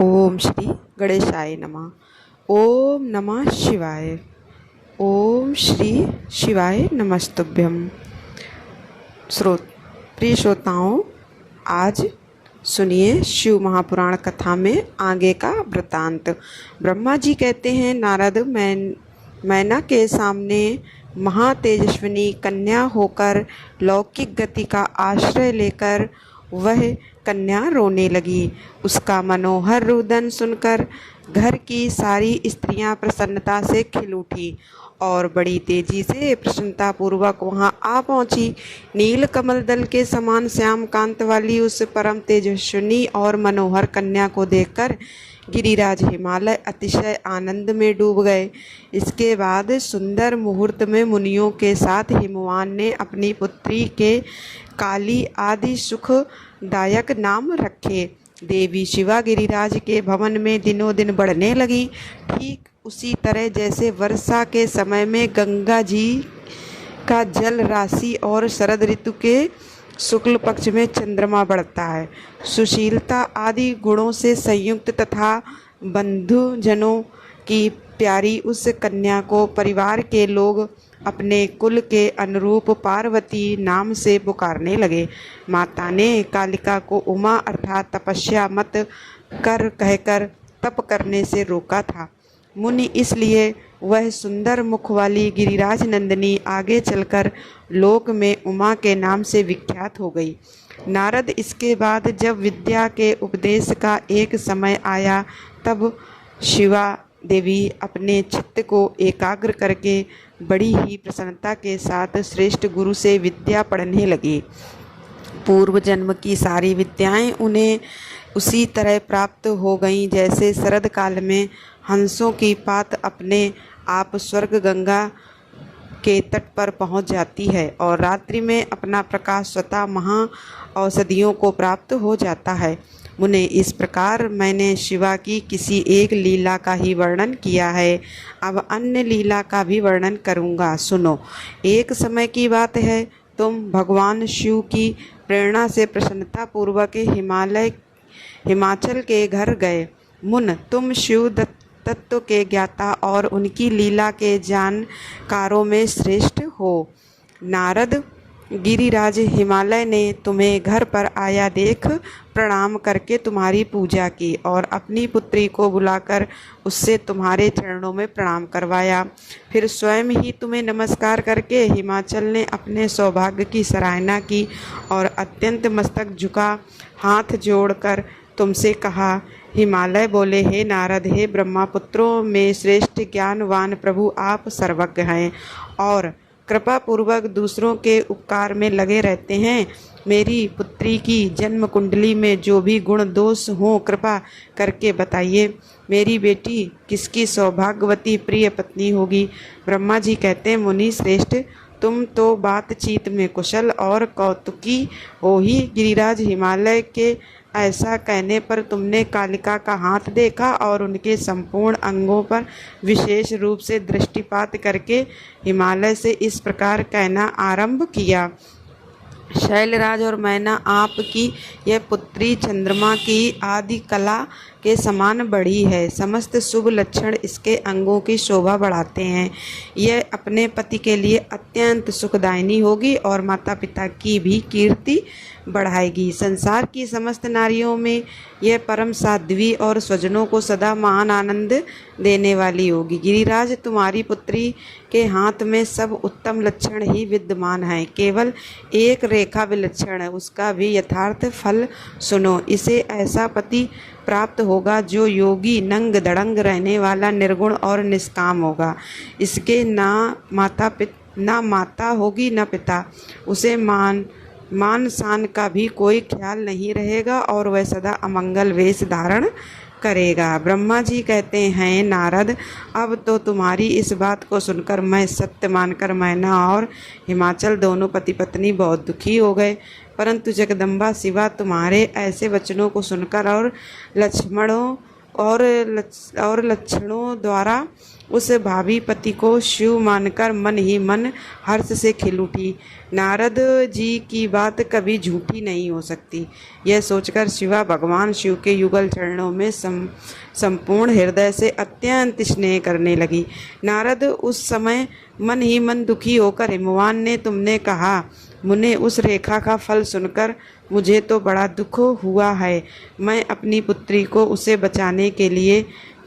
ओम श्री गणेशाय नमः। ओम नमः शिवाय। ओम श्री शिवाय नमस्तुभ्यम। प्रिय श्रोताओं, आज सुनिए शिव महापुराण कथा में आगे का वृतांत। ब्रह्मा जी कहते हैं, नारद, मैना के सामने महातेजस्विनी कन्या होकर लौकिक गति का आश्रय लेकर वह कन्या रोने लगी। उसका मनोहर रुदन सुनकर घर की सारी स्त्रियां प्रसन्नता से खिल उठी और बड़ी तेजी से प्रसन्नता पूर्वक वहां आ पहुंची। नील कमल दल के समान श्याम कांत वाली उस परम तेजस्विनी और मनोहर कन्या को देखकर गिरिराज हिमालय अतिशय आनंद में डूब गए। इसके बाद सुंदर मुहूर्त में मुनियों के साथ हिमवान ने अपनी पुत्री के काली आदि सुखदायक नाम रखे। देवी शिवा गिरिराज के भवन में दिनों दिन बढ़ने लगी। ठीक उसी तरह जैसे वर्षा के समय में गंगा जी का जल राशि और शरद ऋतु के शुक्ल पक्ष में चंद्रमा बढ़ता है। सुशीलता आदि गुणों से संयुक्त तथा बंधुजनों की प्यारी उस कन्या को परिवार के लोग अपने कुल के अनुरूप पार्वती नाम से पुकारने लगे। माता ने कालिका को उमा अर्थात तपस्या मत कर कहकर तप करने से रोका था। मुनि इसलिए वह सुंदर मुख वाली गिरिराज नंदिनी आगे चलकर लोक में उमा के नाम से विख्यात हो गई। नारद इसके बाद जब विद्या के उपदेश का एक समय आया, तब शिवा देवी अपने चित्त को एकाग्र करके बड़ी ही प्रसन्नता के साथ श्रेष्ठ गुरु से विद्या पढ़ने लगी। पूर्व जन्म की सारी विद्याएं उन्हें उसी तरह प्राप्त हो गईं जैसे शरद काल में हंसों की पात अपने आप स्वर्ग गंगा के तट पर पहुंच जाती है और रात्रि में अपना प्रकाश स्वतः महा औषधियों को प्राप्त हो जाता है। मुने, इस प्रकार मैंने शिवा की किसी एक लीला का ही वर्णन किया है। अब अन्य लीला का भी वर्णन करूँगा, सुनो। एक समय की बात है, तुम भगवान शिव की प्रेरणा से प्रसन्नता पूर्वक हिमाचल के घर गए। मुन, तुम शिव तत्व के ज्ञाता और उनकी लीला के जानकारों में श्रेष्ठ हो। नारद, गिरिराज हिमालय ने तुम्हें घर पर आया देख प्रणाम करके तुम्हारी पूजा की और अपनी पुत्री को बुलाकर उससे तुम्हारे चरणों में प्रणाम करवाया। फिर स्वयं ही तुम्हें नमस्कार करके हिमाचल ने अपने सौभाग्य की सराहना की और अत्यंत मस्तक झुका हाथ जोड़कर तुमसे कहा। हिमालय बोले, हे नारद, हे ब्रह्मा पुत्रों में श्रेष्ठ ज्ञानवान प्रभु, आप सर्वज्ञ हैं और कृपा पूर्वक दूसरों के उपकार में लगे रहते हैं। मेरी पुत्री की जन्म कुंडली में जो भी गुण दोष हों कृपा करके बताइए। मेरी बेटी किसकी सौभाग्यवती प्रिय पत्नी होगी? ब्रह्मा जी कहते हैं, मुनि श्रेष्ठ, तुम तो बातचीत में कुशल और कौतुकी हो ही। गिरिराज हिमालय के ऐसा कहने पर तुमने कालिका का हाथ देखा और उनके संपूर्ण अंगों पर विशेष रूप से दृष्टिपात करके हिमालय से इस प्रकार कहना आरंभ किया। शैलराज और मैना, आपकी यह पुत्री चंद्रमा की आदि कला के समान बड़ी है। समस्त शुभ लक्षण इसके अंगों की शोभा बढ़ाते हैं। यह अपने पति के लिए अत्यंत सुखदायिनी होगी और माता पिता की भी कीर्ति बढ़ाएगी। संसार की समस्त नारियों में यह परम साध्वी और स्वजनों को सदा महान आनंद देने वाली होगी। गिरिराज, तुम्हारी पुत्री के हाथ में सब उत्तम लक्षण ही विद्यमान हैं। केवल एक रेखा विलक्षण है, उसका भी यथार्थ फल सुनो। इसे ऐसा पति प्राप्त होगा जो योगी, नंग दड़ंग रहने वाला, निर्गुण और निष्काम होगा। इसके ना माता होगी न पिता। उसे मान शान का भी कोई ख्याल नहीं रहेगा और वह सदा अमंगल वेश धारण करेगा। ब्रह्मा जी कहते हैं, नारद, अब तो तुम्हारी इस बात को सुनकर मैं सत्य मानकर मैना और हिमाचल दोनों पति पत्नी बहुत दुखी हो गए। परंतु जगदम्बा शिवा तुम्हारे ऐसे वचनों को सुनकर और और लक्षणों द्वारा उस भावी पति को शिव मानकर मन ही मन हर्ष से खिल उठी। नारद जी की बात कभी झूठी नहीं हो सकती। यह सोचकर शिवा भगवान शिव के युगल चरणों में संपूर्ण हृदय से अत्यंत स्नेह करने लगी। नारद, उस समय मन ही मन दुखी होकर हिमवान ने तुमने कहा, मुने उस रेखा का फल सुनकर मुझे तो बड़ा दुख हुआ है। मैं अपनी पुत्री को उसे बचाने के लिए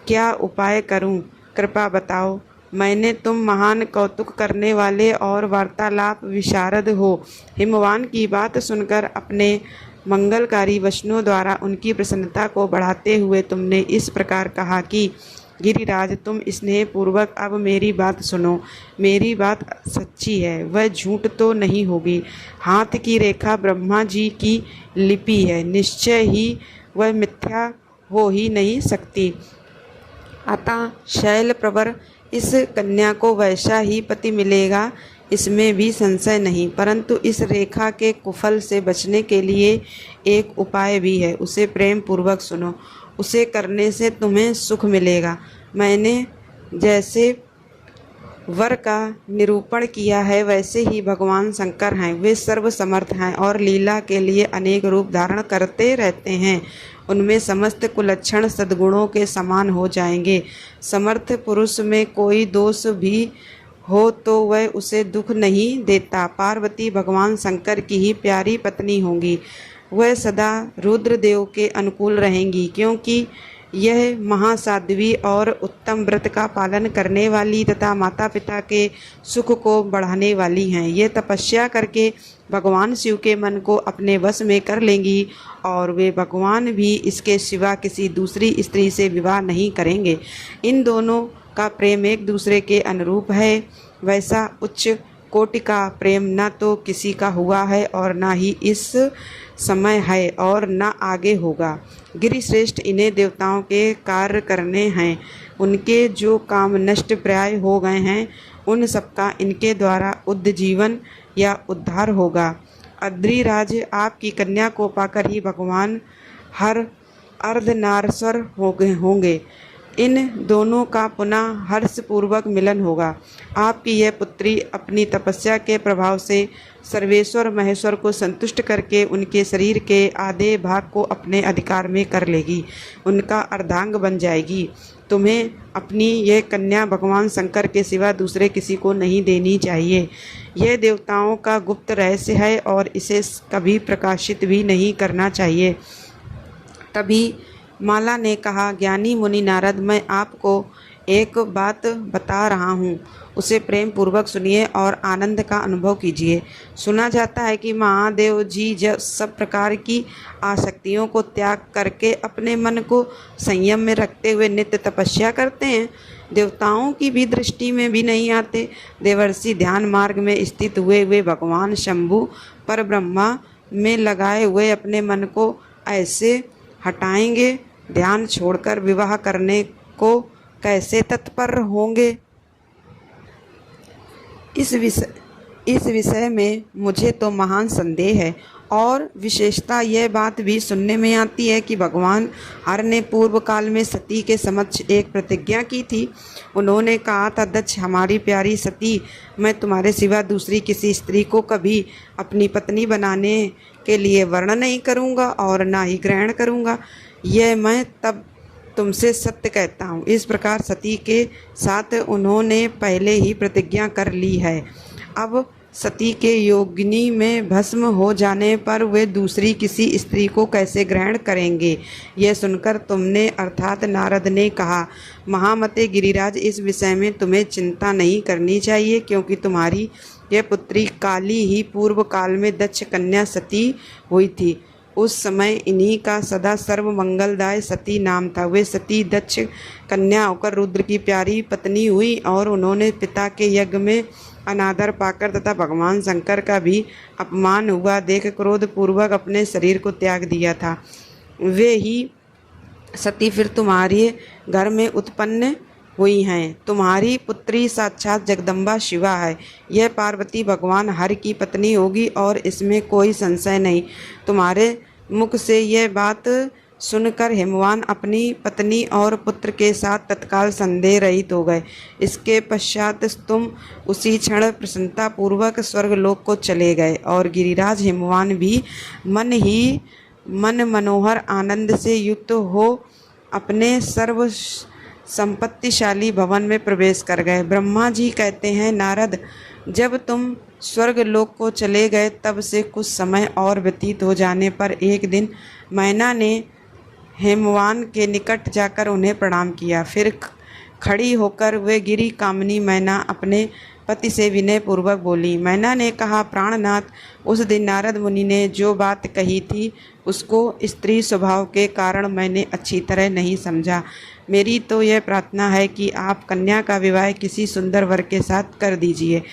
क्या उपाय करूं? कृपा बताओ। मैंने तुम महान कौतुक करने वाले और वार्तालाप विशारद हो। हिमवान की बात सुनकर अपने मंगलकारी वचनों द्वारा उनकी प्रसन्नता को बढ़ाते हुए तुमने इस प्रकार कहा कि गिरिराज, तुम स्नेहपूर्वक अब मेरी बात सुनो। मेरी बात सच्ची है, वह झूठ तो नहीं होगी। हाथ की रेखा ब्रह्मा जी की लिपि है, निश्चय ही वह मिथ्या हो ही नहीं सकती। अतः शैल प्रवर इस कन्या को वैसा ही पति मिलेगा, इसमें भी संशय नहीं। परंतु इस रेखा के कुफल से बचने के लिए एक उपाय भी है, उसे प्रेम पूर्वक सुनो। उसे करने से तुम्हें सुख मिलेगा। मैंने जैसे वर का निरूपण किया है वैसे ही भगवान शंकर हैं। वे सर्वसमर्थ हैं और लीला के लिए अनेक रूप धारण करते रहते हैं। उनमें समस्त कुलक्षण सद्गुणों के समान हो जाएंगे। समर्थ पुरुष में कोई दोष भी हो तो वह उसे दुख नहीं देता। पार्वती भगवान शंकर की ही प्यारी पत्नी होंगी। वह सदा रुद्रदेव के अनुकूल रहेंगी, क्योंकि यह महासाध्वी और उत्तम व्रत का पालन करने वाली तथा माता पिता के सुख को बढ़ाने वाली हैं। ये तपस्या करके भगवान शिव के मन को अपने वश में कर लेंगी और वे भगवान भी इसके सिवा किसी दूसरी स्त्री से विवाह नहीं करेंगे। इन दोनों का प्रेम एक दूसरे के अनुरूप है। वैसा उच्च कोटि का प्रेम न तो किसी का हुआ है और न ही इस समय है और न आगे होगा। गिरिश्रेष्ठ, इन्हें देवताओं के कार्य करने हैं। उनके जो काम नष्ट प्राय हो गए हैं उन सबका इनके द्वारा उद्जीवन या उद्धार होगा। अद्रिराज, आपकी कन्या को पाकर ही भगवान हर अर्धनारीश्वर होंगे। इन दोनों का पुनः हर्षपूर्वक मिलन होगा। आपकी यह पुत्री अपनी तपस्या के प्रभाव से सर्वेश्वर महेश्वर को संतुष्ट करके उनके शरीर के आधे भाग को अपने अधिकार में कर लेगी, उनका अर्धांग बन जाएगी। तुम्हें अपनी यह कन्या भगवान शंकर के सिवा दूसरे किसी को नहीं देनी चाहिए। यह देवताओं का गुप्त रहस्य है और इसे कभी प्रकाशित भी नहीं करना चाहिए। तभी माला ने कहा, ज्ञानी मुनि नारद, मैं आपको एक बात बता रहा हूँ, उसे प्रेम पूर्वक सुनिए और आनंद का अनुभव कीजिए। सुना जाता है कि महादेव जी जब सब प्रकार की आसक्तियों को त्याग करके अपने मन को संयम में रखते हुए नित्य तपस्या करते हैं। देवताओं की भी दृष्टि में भी नहीं आते। देवर्षि ध्यान मार्ग में स्थित हुए वे भगवान शंभु पर ब्रह्मा में लगाए हुए अपने मन को ऐसे हटाएंगे, ध्यान छोड़कर विवाह करने को कैसे तत्पर होंगे? इस विषय में मुझे तो महान संदेह है। और विशेषता यह बात भी सुनने में आती है कि भगवान हर ने पूर्व काल में सती के समक्ष एक प्रतिज्ञा की थी। उन्होंने कहा था, दक्ष, हमारी प्यारी सती, मैं तुम्हारे सिवा दूसरी किसी स्त्री को कभी अपनी पत्नी बनाने के लिए वर्ण नहीं करूँगा और ना ही ग्रहण करूँगा। यह मैं तब तुमसे सत्य कहता हूँ। इस प्रकार सती के साथ उन्होंने पहले ही प्रतिज्ञा कर ली है। अब सती के योगिनी में भस्म हो जाने पर वे दूसरी किसी स्त्री को कैसे ग्रहण करेंगे? यह सुनकर तुमने अर्थात नारद ने कहा, महामते गिरिराज, इस विषय में तुम्हें चिंता नहीं करनी चाहिए, क्योंकि तुम्हारी यह पुत्री काली ही पूर्व काल में दक्ष कन्या सती हुई थी। उस समय इन्हीं का सदा सर्व मंगलदाय सती नाम था। वे सती दक्ष कन्या होकर रुद्र की प्यारी पत्नी हुई और उन्होंने पिता के यज्ञ में अनादर पाकर तथा भगवान शंकर का भी अपमान हुआ देख क्रोध पूर्वक अपने शरीर को त्याग दिया था। वे ही सती फिर तुम्हारे घर में उत्पन्न हुई हैं। तुम्हारी पुत्री साक्षात जगदम्बा शिवा है। यह पार्वती भगवान हर की पत्नी होगी और इसमें कोई संशय नहीं। तुम्हारे मुख से यह बात सुनकर हिमवान अपनी पत्नी और पुत्र के साथ तत्काल संदेह रहित हो गए। इसके पश्चात तुम उसी क्षण प्रसन्नता पूर्वक स्वर्गलोक को चले गए और गिरिराज हिमवान भी मन मनोहर आनंद से युक्त हो अपने सर्व संपत्तिशाली भवन में प्रवेश कर गए। ब्रह्मा जी कहते हैं, नारद, जब तुम स्वर्गलोक को चले गए तब से कुछ समय और व्यतीत हो जाने पर एक दिन मैना ने हिमवान के निकट जाकर उन्हें प्रणाम किया। फिर खड़ी होकर वे गिरी कामनी मैना अपने पति से विनय पूर्वक बोली। मैना ने कहा, प्राणनाथ, उस दिन नारद मुनि ने जो बात कही थी उसको स्त्री स्वभाव के कारण मैंने अच्छी तरह नहीं समझा। मेरी तो यह प्रार्थना है कि आप कन्या का विवाह किसी सुंदर वर के साथ कर दीजिए।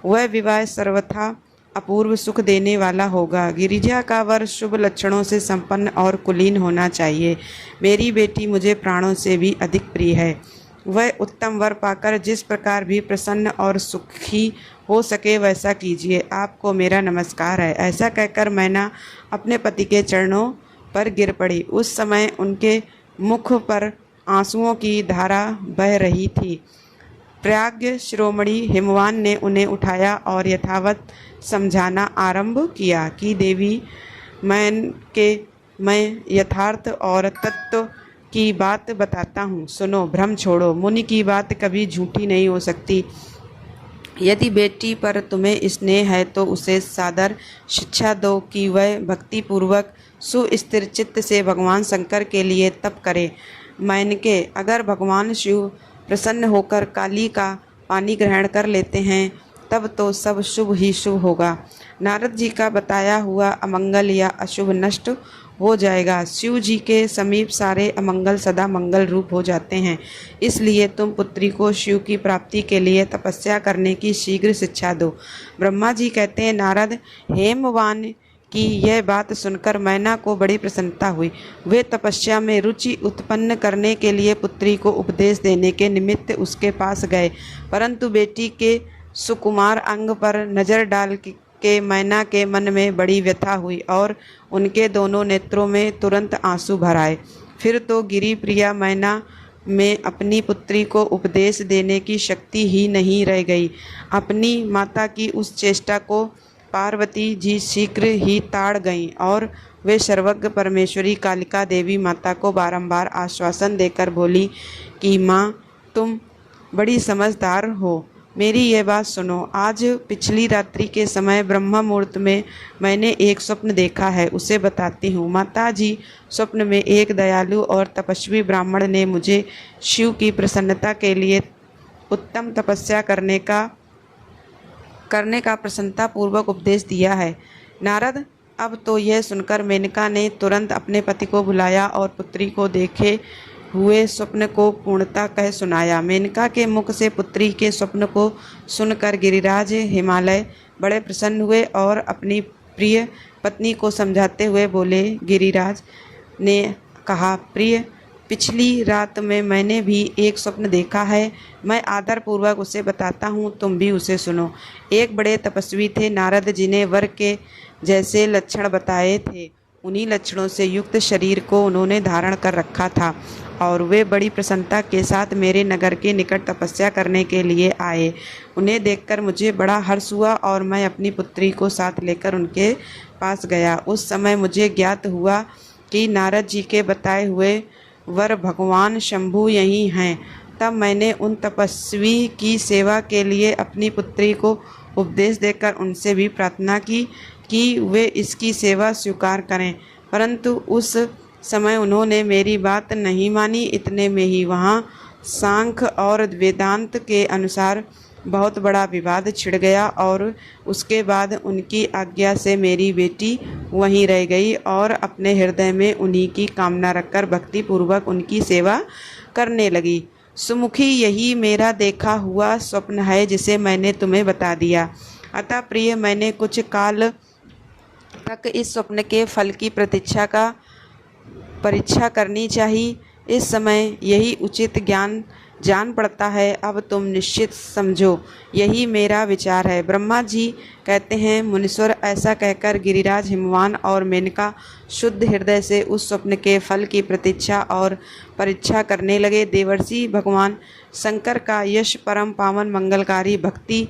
वह विवाह सर्वथा अपूर्व सुख देने वाला होगा। गिरिजा का वर शुभ लक्षणों से संपन्न और कुलीन होना चाहिए। मेरी बेटी मुझे प्राणों से भी अधिक प्रिय है। वह उत्तम वर पाकर जिस प्रकार भी प्रसन्न और सुखी हो सके वैसा कीजिए। आपको मेरा नमस्कार है। ऐसा कहकर मैना अपने पति के चरणों पर गिर पड़ी। उस समय उनके मुख पर आंसुओं की धारा बह रही थी। प्राज्ञ शिरोमणि हिमवान ने उन्हें उठाया और यथावत समझाना आरंभ किया कि देवी, मैं यथार्थ और तत्व की बात बताता हूँ, सुनो। भ्रम छोड़ो। मुनि की बात कभी झूठी नहीं हो सकती। यदि बेटी पर तुम्हें स्नेह है तो उसे सादर शिक्षा दो कि वह भक्तिपूर्वक सुस्थिर चित्त से भगवान शंकर के लिए तप करे। मैनके, अगर भगवान शिव प्रसन्न होकर काली का पानी ग्रहण कर लेते हैं तब तो सब शुभ ही शुभ होगा। नारद जी का बताया हुआ अमंगल या अशुभ नष्ट हो जाएगा। शिव जी के समीप सारे अमंगल सदा मंगल रूप हो जाते हैं। इसलिए तुम पुत्री को शिव की प्राप्ति के लिए तपस्या करने की शीघ्र शिक्षा दो। ब्रह्मा जी कहते हैं, नारद, हेमवान की यह बात सुनकर मैना को बड़ी प्रसन्नता हुई। वे तपस्या में रुचि उत्पन्न करने के लिए पुत्री को उपदेश देने के निमित्त उसके पास गए, परंतु बेटी के सुकुमार अंग पर नजर डाल के मैना के मन में बड़ी व्यथा हुई और उनके दोनों नेत्रों में तुरंत आंसू भर आए। फिर तो गिरी प्रिया मैना में अपनी पुत्री को उपदेश देने की शक्ति ही नहीं रह गई। अपनी माता की उस चेष्टा को पार्वती जी शीघ्र ही ताड़ गईं और वे सर्वज्ञ परमेश्वरी कालिका देवी माता को बारंबार आश्वासन देकर बोली कि माँ, तुम बड़ी समझदार हो, मेरी यह बात सुनो। आज पिछली रात्रि के समय ब्रह्म मुहूर्त में मैंने एक स्वप्न देखा है, उसे बताती हूँ। माता जी, स्वप्न में एक दयालु और तपस्वी ब्राह्मण ने मुझे शिव की प्रसन्नता के लिए उत्तम तपस्या करने का प्रसन्नता पूर्वक उपदेश दिया है। नारद, अब तो यह सुनकर मेनका ने तुरंत अपने पति को बुलाया और पुत्री को देखे हुए स्वप्न को पूर्णता कह सुनाया। मेनका के मुख से पुत्री के स्वप्न को सुनकर गिरिराज हिमालय बड़े प्रसन्न हुए और अपनी प्रिय पत्नी को समझाते हुए बोले। गिरिराज ने कहा, प्रिय, पिछली रात में मैंने भी एक स्वप्न देखा है। मैं आदरपूर्वक उसे बताता हूँ, तुम भी उसे सुनो। एक बड़े तपस्वी थे नारद, जिन्हें वर के जैसे लक्षण बताए थे उन्हीं लक्षणों से युक्त शरीर को उन्होंने धारण कर रखा था और वे बड़ी प्रसन्नता के साथ मेरे नगर के निकट तपस्या करने के लिए आए। उन्हें देखकर मुझे बड़ा हर्ष हुआ और मैं अपनी पुत्री को साथ लेकर उनके पास गया। उस समय मुझे ज्ञात हुआ कि नारद जी के बताए हुए वर भगवान शंभु यही हैं। तब मैंने उन तपस्वी की सेवा के लिए अपनी पुत्री को उपदेश देकर उनसे भी प्रार्थना की कि वे इसकी सेवा स्वीकार करें, परंतु उस समय उन्होंने मेरी बात नहीं मानी। इतने में ही वहाँ सांख्य और वेदांत के अनुसार बहुत बड़ा विवाद छिड़ गया और उसके बाद उनकी आज्ञा से मेरी बेटी वहीं रह गई और अपने हृदय में उन्हीं की कामना रखकर भक्ति पूर्वक उनकी सेवा करने लगी। सुमुखी, यही मेरा देखा हुआ स्वप्न है जिसे मैंने तुम्हें बता दिया। अतः प्रिय, मैंने कुछ काल तक इस स्वप्न के फल की परीक्षा करनी चाहिए। इस समय यही उचित ज्ञान जान पड़ता है। अब तुम निश्चित समझो, यही मेरा विचार है। ब्रह्मा जी कहते हैं, मुनीश्वर, ऐसा कहकर गिरिराज, हिमवान और मेनका शुद्ध हृदय से उस स्वप्न के फल की प्रतीक्षा और परीक्षा करने लगे। देवर्षि भगवान शंकर का यश परम पावन, मंगलकारी, भक्ति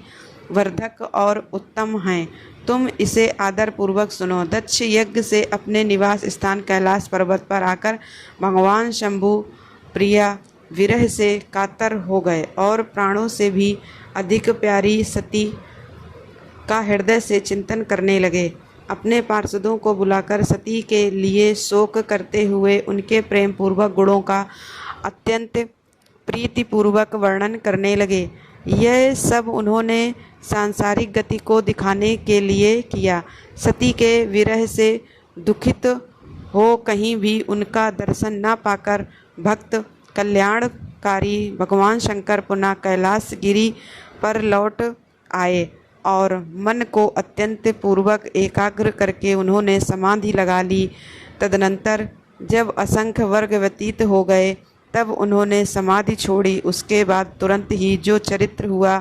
वर्धक और उत्तम है। तुम इसे आदर पूर्वक सुनो। दक्ष यज्ञ से अपने निवास स्थान कैलाश पर्वत पर आकर भगवान शंभु प्रिया विरह से कातर हो गए और प्राणों से भी अधिक प्यारी सती का हृदय से चिंतन करने लगे। अपने पार्षदों को बुलाकर सती के लिए शोक करते हुए उनके प्रेम पूर्वक गुणों का अत्यंत प्रीतिपूर्वक वर्णन करने लगे। यह सब उन्होंने सांसारिक गति को दिखाने के लिए किया। सती के विरह से दुखित हो कहीं भी उनका दर्शन न पाकर भक्त कल्याणकारी भगवान शंकर पुनः कैलाश गिरी पर लौट आए और मन को अत्यंत पूर्वक एकाग्र करके उन्होंने समाधि लगा ली। तदनंतर जब असंख्य वर्ग व्यतीत हो गए तब उन्होंने समाधि छोड़ी। उसके बाद तुरंत ही जो चरित्र हुआ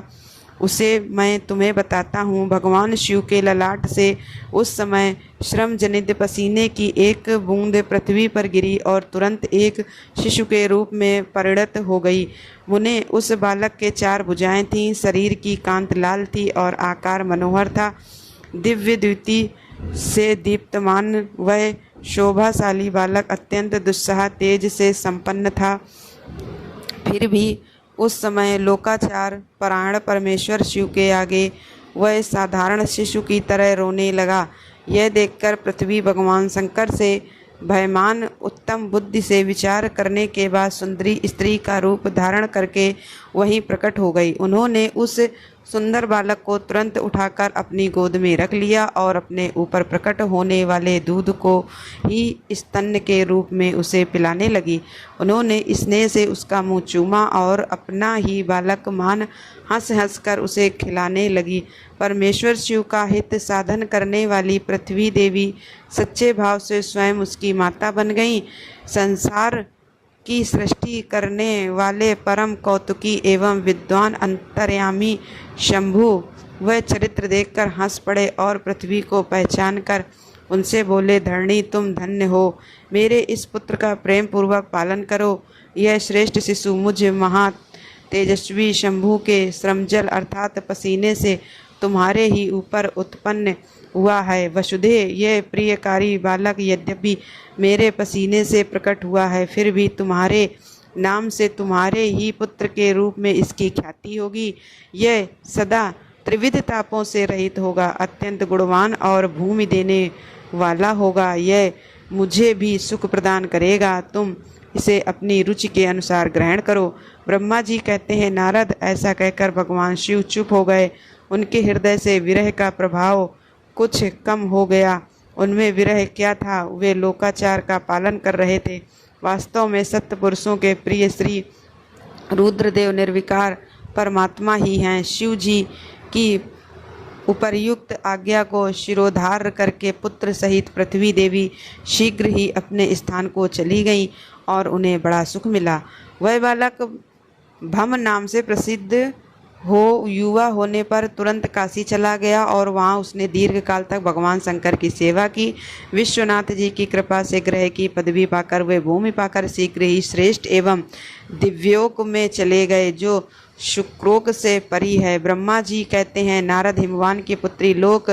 उसे मैं तुम्हें बताता हूँ। भगवान शिव के ललाट से उस समय श्रम जनित पसीने की एक बूंद पृथ्वी पर गिरी और तुरंत एक शिशु के रूप में परिणत हो गई। मुने, उस बालक के 4 भुजाएं थीं, शरीर की कांत लाल थी और आकार मनोहर था। दिव्य द्युति से दीप्तमान वह शोभाशाली बालक अत्यंत दुस्सह तेज से संपन्न था। फिर भी उस समय लोकाचार परायण परमेश्वर शिव के आगे वह साधारण शिशु की तरह रोने लगा। यह देखकर पृथ्वी भगवान शंकर से भयमान उत्तम बुद्धि से विचार करने के बाद सुंदरी स्त्री का रूप धारण करके वहीं प्रकट हो गई। उन्होंने उस सुंदर बालक को तुरंत उठाकर अपनी गोद में रख लिया और अपने ऊपर प्रकट होने वाले दूध को ही स्तन के रूप में उसे पिलाने लगी। उन्होंने स्नेह से उसका मुंह चूमा और अपना ही बालक मान हंस हंस कर उसे खिलाने लगी। परमेश्वर शिव का हित साधन करने वाली पृथ्वी देवी सच्चे भाव से स्वयं उसकी माता बन गईं। संसार की सृष्टि करने वाले परम कौतुकी एवं विद्वान अंतर्यामी शंभु वह चरित्र देखकर हंस पड़े और पृथ्वी को पहचान कर उनसे बोले, धरणी, तुम धन्य हो। मेरे इस पुत्र का प्रेम पूर्वक पालन करो। यह श्रेष्ठ शिशु मुझ महा तेजस्वी शंभु के श्रमजल अर्थात पसीने से तुम्हारे ही ऊपर उत्पन्न हुआ है। वसुधे, यह प्रियकारी बालक यद्यपि मेरे पसीने से प्रकट हुआ है, फिर भी तुम्हारे नाम से तुम्हारे ही पुत्र के रूप में इसकी ख्याति होगी। यह सदा त्रिविध तापों से रहित होगा, अत्यंत गुणवान और भूमि देने वाला होगा। यह मुझे भी सुख प्रदान करेगा। तुम इसे अपनी रुचि के अनुसार ग्रहण करो। ब्रह्मा जी कहते हैं, नारद, ऐसा कहकर भगवान शिव चुप हो गए। उनके हृदय से विरह का प्रभाव कुछ कम हो गया। उनमें विरह क्या था, वे लोकाचार का पालन कर रहे थे। वास्तव में सत्य पुरुषों के प्रिय श्री रुद्रदेव निर्विकार परमात्मा ही हैं। शिव जी की उपर्युक्त आज्ञा को शिरोधार्य करके पुत्र सहित पृथ्वी देवी शीघ्र ही अपने स्थान को चली गईं और उन्हें बड़ा सुख मिला। वह बालक भम नाम से प्रसिद्ध हो युवा होने पर तुरंत काशी चला गया और वहाँ उसने दीर्घ काल तक भगवान शंकर की सेवा की। विश्वनाथ जी की कृपा से ग्रह की पदवी पाकर वे भूमि पाकर शीघ्र ही श्रेष्ठ एवं दिव्योक में चले गए, जो शुक्रोक से परी है। ब्रह्मा जी कहते हैं, नारद, हिमवान की पुत्री लोक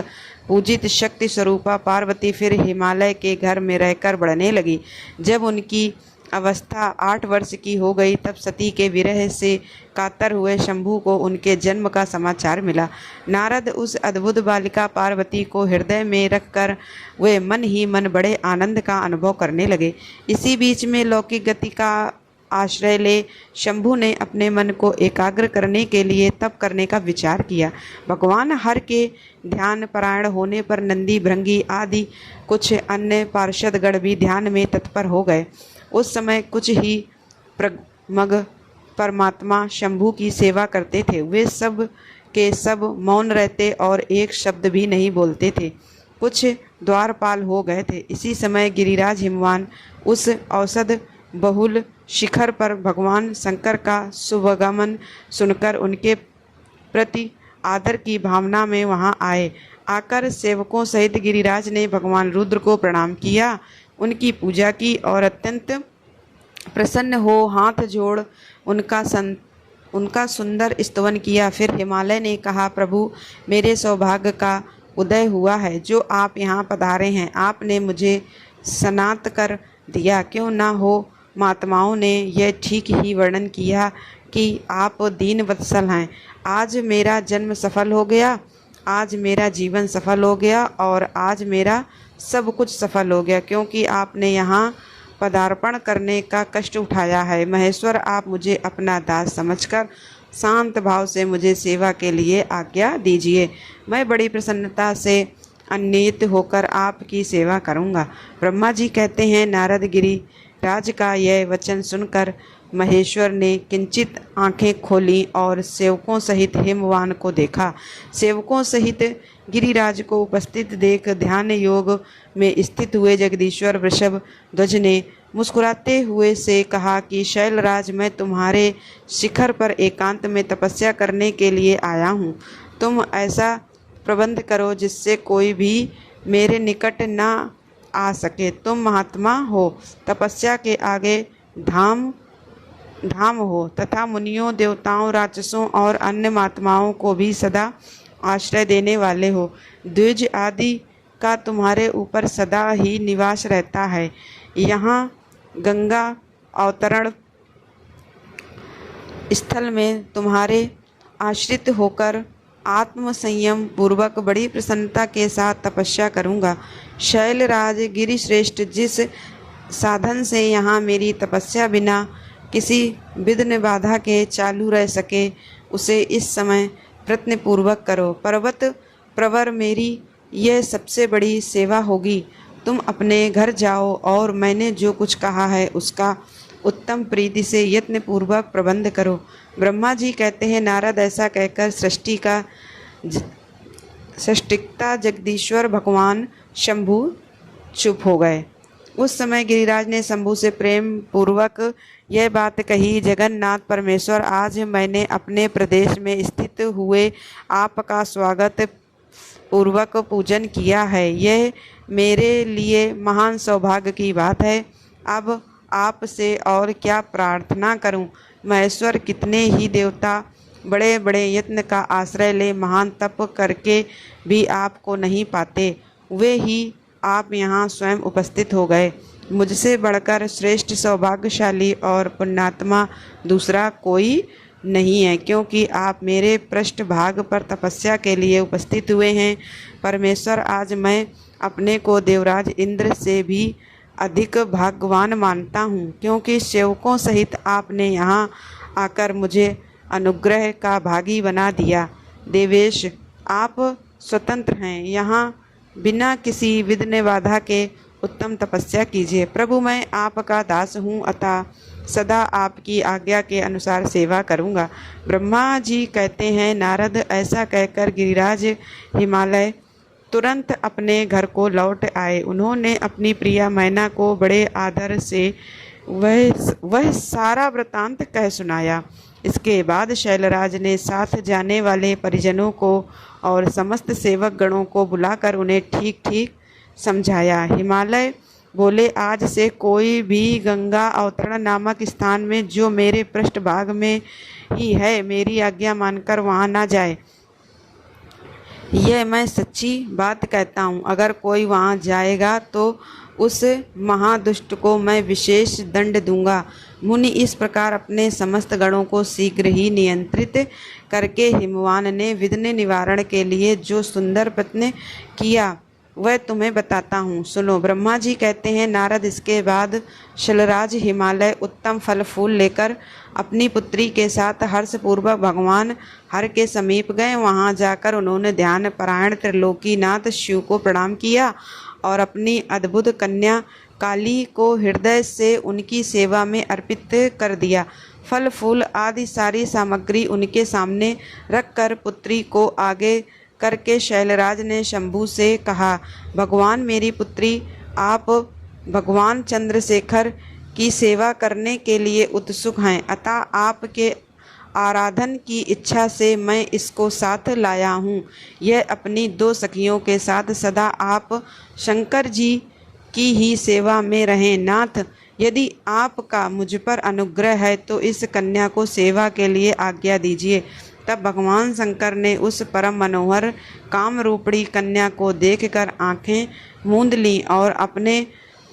पूजित शक्ति स्वरूपा पार्वती फिर हिमालय के घर में रहकर बढ़ने लगी। जब उनकी अवस्था 8 वर्ष की हो गई तब सती के विरह से कातर हुए शंभु को उनके जन्म का समाचार मिला। नारद उस अद्भुत बालिका पार्वती को हृदय में रखकर वे मन ही मन बड़े आनंद का अनुभव करने लगे। इसी बीच में लौकिक गति का आश्रय ले शंभु ने अपने मन को एकाग्र करने के लिए तप करने का विचार किया। भगवान हर के ध्यान परायण होने पर नंदी, भृंगी आदि कुछ अन्य पार्षदगण भी ध्यान में तत्पर हो गए। उस समय कुछ ही प्रमग परमात्मा शंभु की सेवा करते थे। वे सब के सब मौन रहते और एक शब्द भी नहीं बोलते थे। कुछ द्वारपाल हो गए थे। इसी समय गिरिराज हिमवान उस औषध बहुल शिखर पर भगवान शंकर का शुभागमन सुनकर उनके प्रति आदर की भावना में वहां आए। आकर सेवकों सहित गिरिराज ने भगवान रुद्र को प्रणाम किया, उनकी पूजा की और अत्यंत प्रसन्न हो हाथ जोड़ उनका सुंदर स्तवन किया। फिर हिमालय ने कहा, प्रभु मेरे सौभाग्य का उदय हुआ है जो आप यहाँ पधारे हैं। आपने मुझे स्नात कर दिया। क्यों ना हो, महात्माओं ने यह ठीक ही वर्णन किया कि आप दीन वत्सल हैं। आज मेरा जन्म सफल हो गया, आज मेरा जीवन सफल हो गया और आज मेरा सब कुछ सफल हो गया, क्योंकि आपने यहाँ पदार्पण करने का कष्ट उठाया है। महेश्वर, आप मुझे अपना दास समझकर शांत भाव से मुझे सेवा के लिए आज्ञा दीजिए। मैं बड़ी प्रसन्नता से अन्वित होकर आपकी सेवा करूँगा। ब्रह्मा जी कहते हैं, नारद गिरि राज का यह वचन सुनकर महेश्वर ने किंचित आंखें खोलीं और सेवकों सहित हिमवान को देखा। सेवकों सहित गिरिराज को उपस्थित देख ध्यान योग में स्थित हुए जगदीश्वर वृषभ ध्वज ने मुस्कुराते हुए से कहा कि शैलराज, मैं तुम्हारे शिखर पर एकांत में तपस्या करने के लिए आया हूँ। तुम ऐसा प्रबंध करो जिससे कोई भी मेरे निकट न आ सके। तुम महात्मा हो, तपस्या के आगे धाम हो तथा मुनियों, देवताओं, राक्षसों और अन्य महात्माओं को भी सदा आश्रय देने वाले हो। द्विज आदि का तुम्हारे ऊपर सदा ही निवास रहता है। यहाँ गंगा अवतरण स्थल में तुम्हारे आश्रित होकर आत्म संयम पूर्वक बड़ी प्रसन्नता के साथ तपस्या करूँगा। शैलराज गिरिश्रेष्ठ, जिस साधन से यहाँ मेरी तपस्या बिना किसी विघ्न बाधा के चालू रह सके, उसे इस समय प्रयत्नपूर्वक करो। पर्वत प्रवर, मेरी यह सबसे बड़ी सेवा होगी। तुम अपने घर जाओ और मैंने जो कुछ कहा है उसका उत्तम प्रीति से यत्नपूर्वक प्रबंध करो। ब्रह्मा जी कहते हैं, नारद, ऐसा कहकर सृष्टिकर्ता जगदीश्वर भगवान शंभु चुप हो गए। उस समय गिरिराज ने शंभु से प्रेम पूर्वक यह बात कही, जगन्नाथ परमेश्वर, आज मैंने अपने प्रदेश में स्थित हुए आपका स्वागत पूर्वक पूजन किया है। यह मेरे लिए महान सौभाग्य की बात है। अब आपसे और क्या प्रार्थना करूं? महेश्वर, कितने ही देवता बड़े बड़े यत्न का आश्रय ले महान तप करके भी आपको नहीं पाते, वे ही आप यहाँ स्वयं उपस्थित हो गए। मुझसे बढ़कर श्रेष्ठ सौभाग्यशाली और पुण्यात्मा दूसरा कोई नहीं है, क्योंकि आप मेरे पृष्ठभाग पर तपस्या के लिए उपस्थित हुए हैं। परमेश्वर, आज मैं अपने को देवराज इंद्र से भी अधिक भाग्यवान मानता हूँ, क्योंकि सेवकों सहित आपने यहाँ आकर मुझे अनुग्रह का भागी बना दिया। देवेश, आप स्वतंत्र हैं, यहाँ बिना किसी विघ्न बाधा के उत्तम तपस्या कीजिए। प्रभु, मैं आपका दास हूँ, अतः सदा आपकी आज्ञा के अनुसार सेवा करूँगा। ब्रह्मा जी कहते हैं, नारद, ऐसा कहकर गिरिराज हिमालय तुरंत अपने घर को लौट आए। उन्होंने अपनी प्रिया मैना को बड़े आदर से वह सारा वृतांत कह सुनाया। इसके बाद शैलराज ने साथ जाने वाले परिजनों को और समस्त सेवक गणों को बुलाकर उन्हें ठीक ठीक समझाया। हिमालय बोले, आज से कोई भी गंगा अवतरण नामक स्थान में, जो मेरे पृष्ठभाग में ही है, मेरी आज्ञा मानकर वहाँ ना जाए। यह मैं सच्ची बात कहता हूँ। अगर कोई वहाँ जाएगा तो उस महादुष्ट को मैं विशेष दंड दूंगा। मुनि इस प्रकार अपने समस्त गणों को शीघ्र ही नियंत्रित करके हिमवान ने विघ्न निवारण के लिए जो सुंदर प्रयत्न किया वह तुम्हें बताता हूँ, सुनो। ब्रह्मा जी कहते हैं, नारद, इसके बाद शैलराज हिमालय उत्तम फल फूल लेकर अपनी पुत्री के साथ हर्षपूर्वक भगवान हर के समीप गए। वहाँ जाकर उन्होंने ध्यान परायण त्रिलोकीनाथ शिव को प्रणाम किया और अपनी अद्भुत कन्या काली को हृदय से उनकी सेवा में अर्पित कर दिया। फल फूल आदि सारी सामग्री उनके सामने रखकर पुत्री को आगे करके शैलराज ने शंभु से कहा, भगवान, मेरी पुत्री आप भगवान चंद्रशेखर की सेवा करने के लिए उत्सुक हैं, अतः आपके आराधन की इच्छा से मैं इसको साथ लाया हूँ। यह अपनी 2 सखियों के साथ सदा आप शंकर जी की ही सेवा में रहें। नाथ, यदि आपका मुझ पर अनुग्रह है तो इस कन्या को सेवा के लिए आज्ञा दीजिए। तब भगवान शंकर ने उस परम मनोहर कामरूपिणी कन्या को देखकर आंखें मूंद लीं और अपने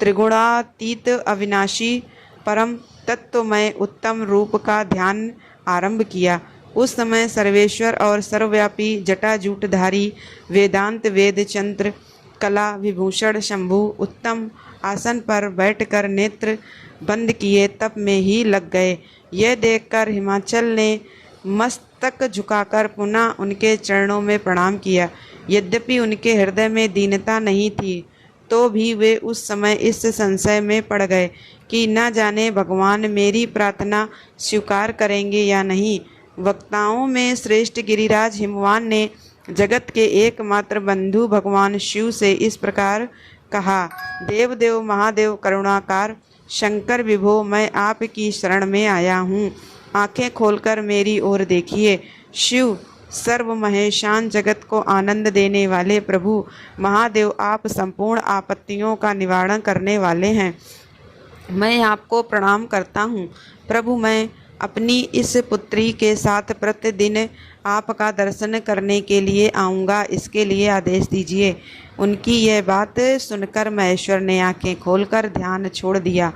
त्रिगुणातीत अविनाशी परम तत्वमय उत्तम रूप का ध्यान आरंभ किया। उस समय सर्वेश्वर और सर्वव्यापी जटाजूटधारी वेदांत वेद चंद्र कला विभूषण शंभु उत्तम आसन पर बैठकर नेत्र बंद किए तप में ही लग गए। यह देखकर हिमाचल ने मस्तक झुकाकर पुनः उनके चरणों में प्रणाम किया। यद्यपि उनके हृदय में दीनता नहीं थी, तो भी वे उस समय इस संशय में पड़ गए कि न जाने भगवान मेरी प्रार्थना स्वीकार करेंगे या नहीं। वक्ताओं में श्रेष्ठ गिरिराज हिमवान ने जगत के एकमात्र बंधु भगवान शिव से इस प्रकार कहा, देवदेव महादेव करुणाकार शंकर विभो, मैं आपकी शरण में आया हूँ। आंखें खोलकर मेरी ओर देखिए। शिव सर्व महेशान जगत को आनंद देने वाले प्रभु महादेव, आप संपूर्ण आपत्तियों का निवारण करने वाले हैं। मैं आपको प्रणाम करता हूँ। प्रभु, मैं अपनी इस पुत्री के साथ प्रतिदिन आपका दर्शन करने के लिए आऊँगा, इसके लिए आदेश दीजिए। उनकी यह बात सुनकर महेश्वर ने आंखें खोलकर ध्यान छोड़ दिया।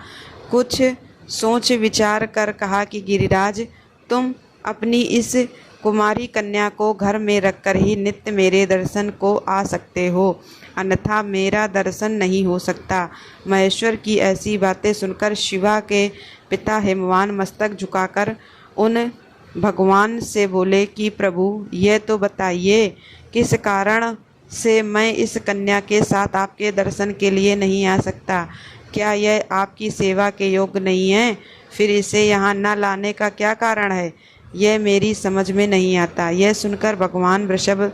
कुछ सोच विचार कर कहा कि गिरिराज, तुम अपनी इस कुमारी कन्या को घर में रखकर ही नित्य मेरे दर्शन को आ सकते हो, अन्यथा मेरा दर्शन नहीं हो सकता। महेश्वर की ऐसी बातें सुनकर शिवा के पिता हिमवान मस्तक झुकाकर उन भगवान से बोले कि प्रभु, यह तो बताइए किस कारण से मैं इस कन्या के साथ आपके दर्शन के लिए नहीं आ सकता? क्या यह आपकी सेवा के योग्य नहीं है? फिर इसे यहाँ न लाने का क्या कारण है? यह मेरी समझ में नहीं आता। यह सुनकर भगवान वृषभ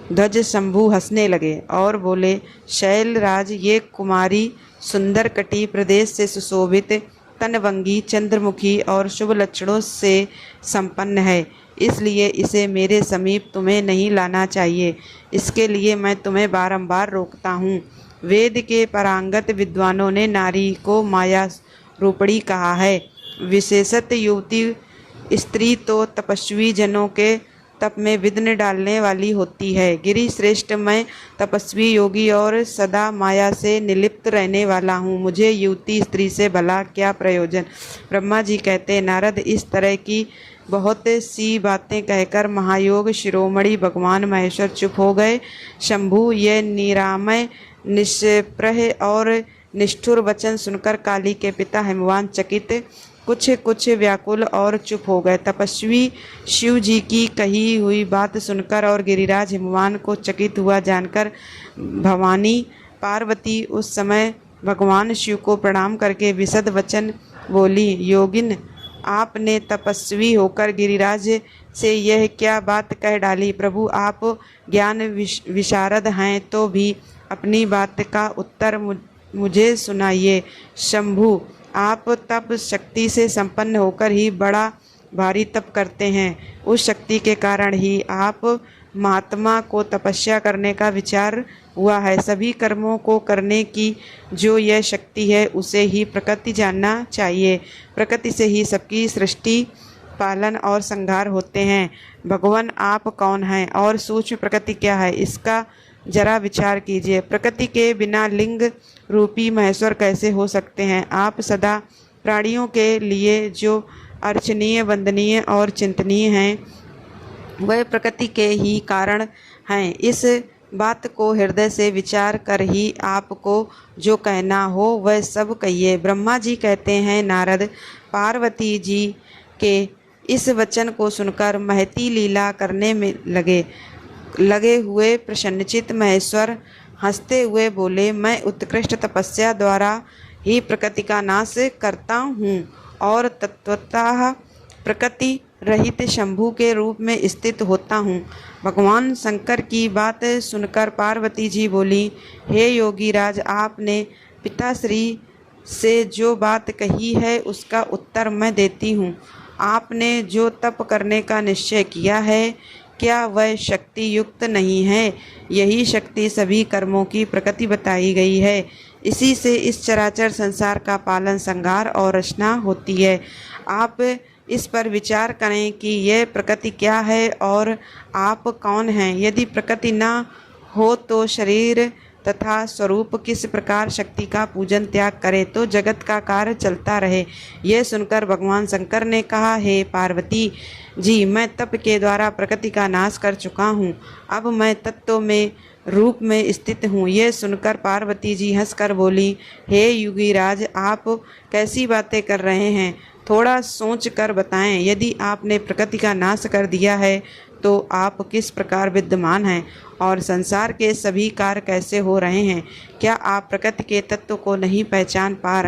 ध्वज शंभु हंसने लगे और बोले, शैलराज, ये कुमारी सुंदर कटी प्रदेश से सुशोभित, तनवंगी, चंद्रमुखी और शुभ लक्षणों से संपन्न है, इसलिए इसे मेरे समीप तुम्हें नहीं लाना चाहिए। इसके लिए मैं तुम्हें बारंबार रोकता हूँ। वेद के पारंगत विद्वानों ने नारी को माया रूपणी कहा है। विशेषत युवती स्त्री तो तपस्वी जनों के तप में विघ्न डालने वाली होती है। गिरि श्रेष्ठ, मैं तपस्वी योगी और सदा माया से निलिप्त रहने वाला हूँ। मुझे युवती स्त्री से भला क्या प्रयोजन? ब्रह्मा जी कहते, नारद, इस तरह की बहुत सी बातें कहकर महायोग शिरोमणि भगवान महेश्वर चुप हो गए। शंभु यह निरामय, निष्प्रह और निष्ठुर वचन सुनकर काली के पिता हिमवान चकित, कुछ व्याकुल और चुप हो गए। तपस्वी शिव जी की कही हुई बात सुनकर और गिरिराज हिमवान को चकित हुआ जानकर भवानी पार्वती उस समय भगवान शिव को प्रणाम करके विशद वचन बोली, योगिन, आपने तपस्वी होकर गिरिराज से यह क्या बात कह डाली? प्रभु, आप ज्ञान विशारद हैं तो भी अपनी बात का उत्तर मुझे सुनाइए। शंभु, आप तप शक्ति से संपन्न होकर ही बड़ा भारी तप करते हैं। उस शक्ति के कारण ही आप महात्मा को तपस्या करने का विचार हुआ है। सभी कर्मों को करने की जो यह शक्ति है, उसे ही प्रकृति जानना चाहिए। प्रकृति से ही सबकी सृष्टि, पालन और संहार होते हैं। भगवान, आप कौन हैं और सूक्ष्म प्रकृति क्या है, इसका जरा विचार कीजिए। प्रकृति के बिना लिंग रूपी महेश्वर कैसे हो सकते हैं? आप सदा प्राणियों के लिए जो अर्चनीय, वंदनीय और चिंतनीय हैं, वह प्रकृति के ही कारण हैं। इस बात को हृदय से विचार कर ही आपको जो कहना हो वह सब कहिए। ब्रह्मा जी कहते हैं, नारद, पार्वती जी के इस वचन को सुनकर महती लीला करने में लगे हुए प्रसन्नचित महेश्वर हंसते हुए बोले, मैं उत्कृष्ट तपस्या द्वारा ही प्रकृति का नाश करता हूँ और तत्वतः प्रकृति रहित शंभु के रूप में स्थित होता हूँ। भगवान शंकर की बात सुनकर पार्वती जी बोली, हे योगीराज, आपने पिता श्री से जो बात कही है उसका उत्तर मैं देती हूँ। आपने जो तप करने का निश्चय किया है, क्या वह शक्ति युक्त नहीं है? यही शक्ति सभी कर्मों की प्रकृति बताई गई है। इसी से इस चराचर संसार का पालन, संहार और रचना होती है। आप इस पर विचार करें कि यह प्रकृति क्या है और आप कौन हैं। यदि प्रकृति न हो तो शरीर तथा स्वरूप किस प्रकार शक्ति का पूजन त्याग करे तो जगत का कार्य चलता रहे। यह सुनकर भगवान शंकर ने कहा, हे पार्वती जी, मैं तप के द्वारा प्रकृति का नाश कर चुका हूँ। अब मैं तत्व में रूप में स्थित हूँ। यह सुनकर पार्वती जी हंसकर बोली, हे युगीराज, आप कैसी बातें कर रहे हैं? थोड़ा सोच कर बताएं। यदि आपने प्रकृति का नाश कर दिया है तो आप किस प्रकार विद्यमान हैं और संसार के सभी कार्य कैसे हो रहे हैं? क्या आप प्रकृति के तत्व को नहीं पहचान पा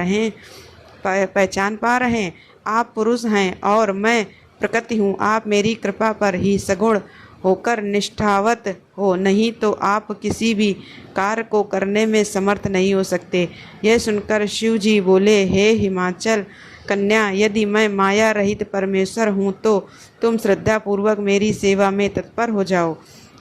रहे? आप पुरुष हैं और मैं प्रकृति हूँ। आप मेरी कृपा पर ही सगुण होकर निष्ठावत हो, नहीं तो आप किसी भी कार्य को करने में समर्थ नहीं हो सकते। यह सुनकर शिव जी बोले, हे हिमाचल कन्या, यदि मैं माया रहित परमेश्वर हूँ तो तुम श्रद्धापूर्वक मेरी सेवा में तत्पर हो जाओ।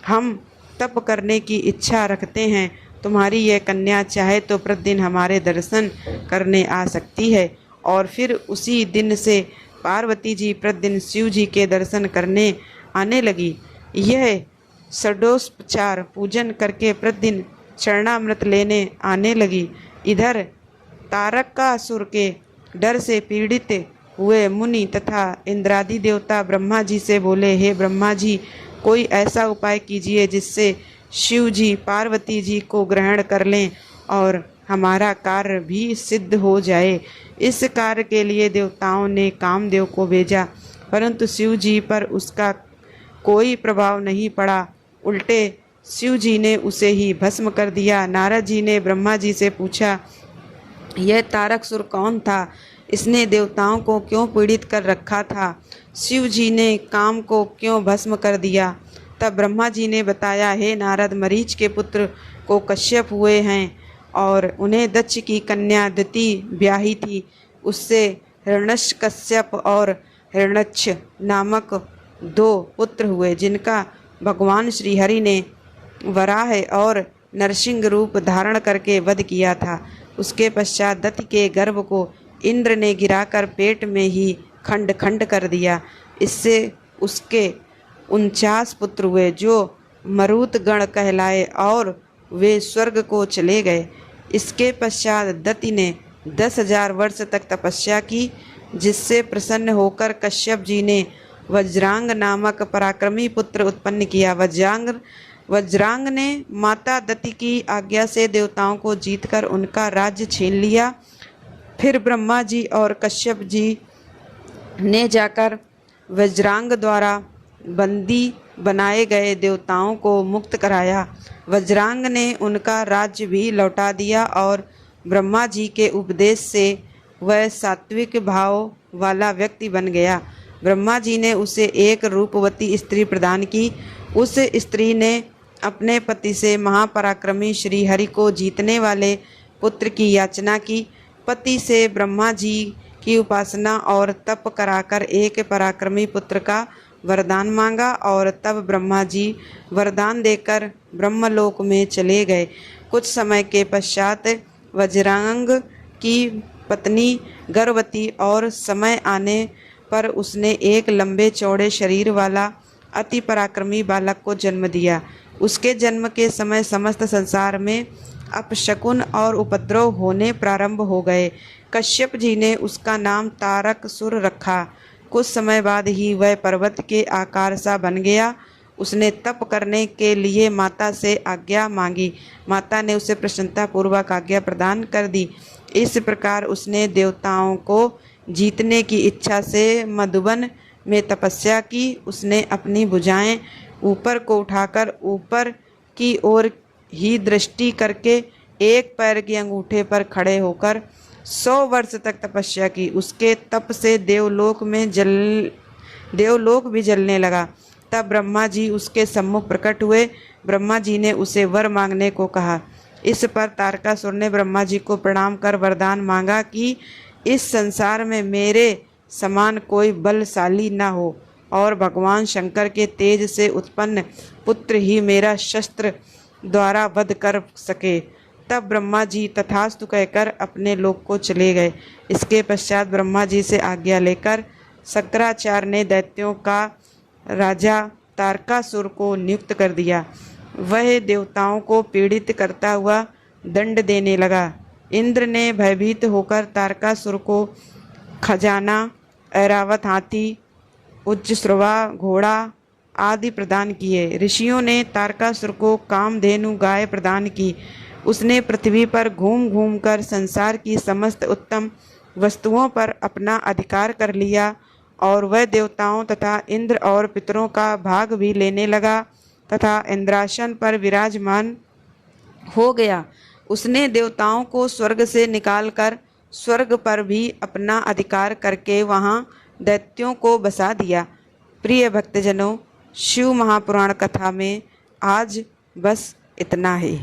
हम तप करने की इच्छा रखते हैं। तुम्हारी यह कन्या चाहे तो प्रतिदिन हमारे दर्शन करने आ सकती है। और फिर उसी दिन से पार्वती जी प्रतिदिन शिव जी के दर्शन करने आने लगी। यह षडोपचार पूजन करके प्रतिदिन शरणामृत लेने आने लगी। इधर तारकासुर के डर से पीड़ित हुए मुनि तथा इंद्रादि देवता ब्रह्मा जी से बोले, हे ब्रह्मा जी, कोई ऐसा उपाय कीजिए जिससे शिव जी पार्वती जी को ग्रहण कर लें और हमारा कार्य भी सिद्ध हो जाए। इस कार्य के लिए देवताओं ने कामदेव को भेजा, परंतु शिव जी पर उसका कोई प्रभाव नहीं पड़ा। उल्टे शिव जी ने उसे ही भस्म कर दिया। नारद जी ने ब्रह्मा जी से पूछा, यह तारकासुर कौन था? इसने देवताओं को क्यों पीड़ित कर रखा था? शिव जी ने काम को क्यों भस्म कर दिया? तब ब्रह्मा जी ने बताया, हे नारद, मरीच के पुत्र को कश्यप हुए हैं और उन्हें दक्ष की कन्या अदिति ब्याही थी। उससे हिरण्यकश्यप और हिरण्यक्ष नामक 2 पुत्र हुए, जिनका भगवान श्रीहरि ने वराह और नरसिंह रूप धारण करके वध किया था। उसके पश्चात दत्त के गर्भ को इंद्र ने गिराकर पेट में ही खंड खंड कर दिया। इससे उसके 49 पुत्र हुए जो मरुत गण कहलाए और वे स्वर्ग को चले गए। इसके पश्चात दत्ति ने 10,000 वर्ष तक तपस्या की, जिससे प्रसन्न होकर कश्यप जी ने वज्रांग नामक पराक्रमी पुत्र उत्पन्न किया। वज्रांग ने माता दत्ति की आज्ञा से देवताओं को जीतकर उनका राज्य छीन लिया। फिर ब्रह्मा जी और कश्यप जी ने जाकर वज्रांग द्वारा बंदी बनाए गए देवताओं को मुक्त कराया। वज्रांग ने उनका राज्य भी लौटा दिया और ब्रह्मा जी के उपदेश से वह सात्विक भाव वाला व्यक्ति बन गया। ब्रह्मा जी ने उसे एक रूपवती स्त्री प्रदान की। उस स्त्री ने अपने पति से महापराक्रमी श्री हरि को जीतने वाले पुत्र की याचना की। पति से ब्रह्मा जी की उपासना और तप कराकर एक पराक्रमी पुत्र का वरदान मांगा और तब ब्रह्मा जी वरदान देकर ब्रह्मलोक में चले गए। कुछ समय के पश्चात वज्रांग की पत्नी गर्भवती और समय आने पर उसने एक लंबे चौड़े शरीर वाला अति पराक्रमी बालक को जन्म दिया। उसके जन्म के समय समस्त संसार में अपशकुन और उपद्रव होने प्रारंभ हो गए। कश्यप जी ने उसका नाम तारकासुर रखा। कुछ समय बाद ही वह पर्वत के आकार सा बन गया। उसने तप करने के लिए माता से आज्ञा मांगी। माता ने उसे प्रसन्नतापूर्वक आज्ञा प्रदान कर दी। इस प्रकार उसने देवताओं को जीतने की इच्छा से मधुबन में तपस्या की। उसने अपनी भुजाएं ऊपर को उठाकर ऊपर की ओर ही दृष्टि करके एक पैर के अंगूठे पर खड़े होकर 100 वर्ष तक तपस्या की। उसके तप से देवलोक भी जलने लगा। तब ब्रह्मा जी उसके सम्मुख प्रकट हुए। ब्रह्मा जी ने उसे वर मांगने को कहा। इस पर तारकासुर ने ब्रह्मा जी को प्रणाम कर वरदान मांगा कि इस संसार में मेरे समान कोई बलशाली न हो और भगवान शंकर के तेज से उत्पन्न पुत्र ही मेरा शस्त्र द्वारा वध कर सके। तब ब्रह्मा जी तथास्तु कहकर अपने लोक को चले गए। इसके पश्चात ब्रह्मा जी से आज्ञा लेकर शंकराचार्य ने दैत्यों का राजा तारकासुर को नियुक्त कर दिया। वह देवताओं को पीड़ित करता हुआ दंड देने लगा। इंद्र ने भयभीत होकर तारकासुर को खजाना, ऐरावत हाथी, उच्चश्रवा घोड़ा आदि प्रदान किए। ऋषियों ने तारकासुर को कामधेनु गाय प्रदान की। उसने पृथ्वी पर घूम घूम कर संसार की समस्त उत्तम वस्तुओं पर अपना अधिकार कर लिया और वह देवताओं तथा इंद्र और पितरों का भाग भी लेने लगा तथा इंद्रासन पर विराजमान हो गया। उसने देवताओं को स्वर्ग से निकालकर स्वर्ग पर भी अपना अधिकार करके वहाँ दैत्यों को बसा दिया। प्रिय भक्तजनों, शिव महापुराण कथा में आज बस इतना ही।